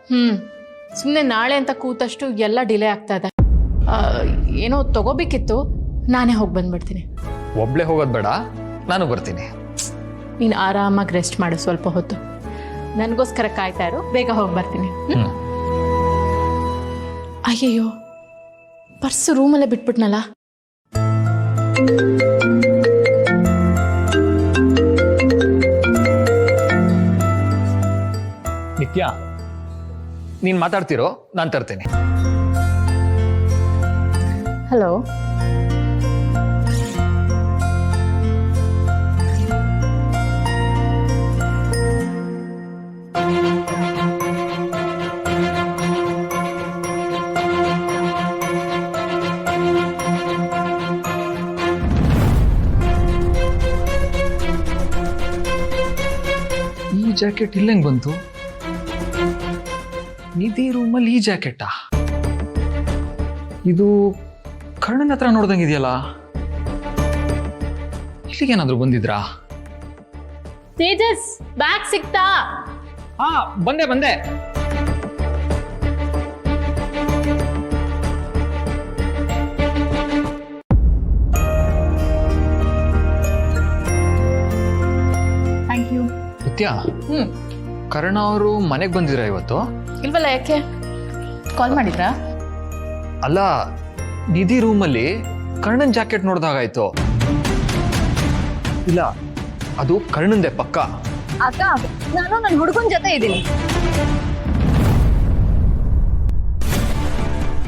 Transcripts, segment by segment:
ಸುಮ್ಮನೆ ನಾಳೆ ಅಂತ ಕೂತಷ್ಟು ಎಲ್ಲ ಡಿಲೇ ಆಗ್ತಾ ಇದೆ. ಏನೋ ತಗೋಬೇಕಿತ್ತು, ನಾನೇ ಹೋಗಿ ಬಂದ್ಬಿಡ್ತೀನಿ. ಒಬ್ಳೆ ಹೋಗೋದು ಬೇಡ, ನಾನು ಬರ್ತೀನಿ. ನೀನು ಆರಾಮಾಗಿ ರೆಸ್ಟ್ ಮಾಡು ಸ್ವಲ್ಪ ಹೊತ್ತು. ನನಗೋಸ್ಕರ ಕಾಯ್ತಾ ಇರು, ಬೇಗ ಹೋಗಿ ಬರ್ತೀನಿ. ಅಯ್ಯಯ್ಯೋ, ಪರ್ಸು ರೂಮಲ್ಲೇ ಬಿಟ್ಬಿಟ್ನಲ್ಲ. ನಿತ್ಯ, ನೀನು ಮಾತಾಡ್ತಿರೋ, ನಾನು ತರ್ತೇನೆ. ಹಲೋ, ಈ ಜಾಕೆಟ್ ಇಲ್ಲೆಂಗ್ ಬಂತು? ನಿಧಿ ರೂಮಲ್ಲಿ ಈ ಜಾಕೆಟಾ? ಇದು ಕರ್ಣನ್ ಹತ್ರ ನೋಡ್ದಂಗಿದೆಯಲ್ಲ. ಇಲ್ಲಿಗೇನಾದ್ರೂ ಬಂದಿದ್ರಾ? ತೇಜಸ್, ಬ್ಯಾಗ್ ಸಿಕ್ತಾ? ಹಾ, ಬಂದೆ. Thank you. ನಿತ್ಯ, ಕರ್ಣ ಅವರು ಮನೆಗೆ ಬಂದಿದ್ರ ಇವತ್ತು? ಇಲ್ವಲ್ಲ, ಯಾಕೆ ಕಾಲ್ ಮಾಡಿದ್ರಾ? ಅಲ್ಲ, ನಿಧಿ ರೂಮಲ್ಲಿ ಕರ್ಣನ್ ಜಾಕೆಟ್ ನೋಡ್ದಾಗಾಯ್ತು. ಇಲ್ಲ, ಅದು ಕರ್ಣಂದೆ ಪಕ್ಕ. ಅಕ್ಕ, ನಾನು ನನ್ನ ಹುಡುಗನ ಜೊತೆ ಇದ್ದೀನಿ.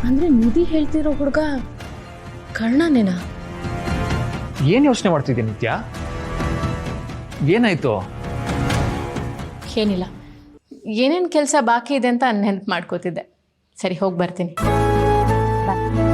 ಅಂದ್ರೆ ನಿಧಿ ಹೇಳ್ತಿರೋ ಹುಡುಗ ಕರ್ಣನೇನಾ? ಏನ್ ಯೋಚನೆ ಮಾಡ್ತಿದ್ದೆ ನಿತ್ಯ? ಏನಾಯ್ತು? ಏನಿಲ್ಲ, ಏನೇನು ಕೆಲಸ ಬಾಕಿ ಇದೆ ಅಂತ ನೆನ್ಪು ಮಾಡ್ಕೋತಿದ್ದೆ. ಸರಿ, ಹೋಗಿ ಬರ್ತೀನಿ. ಬಾಯ್.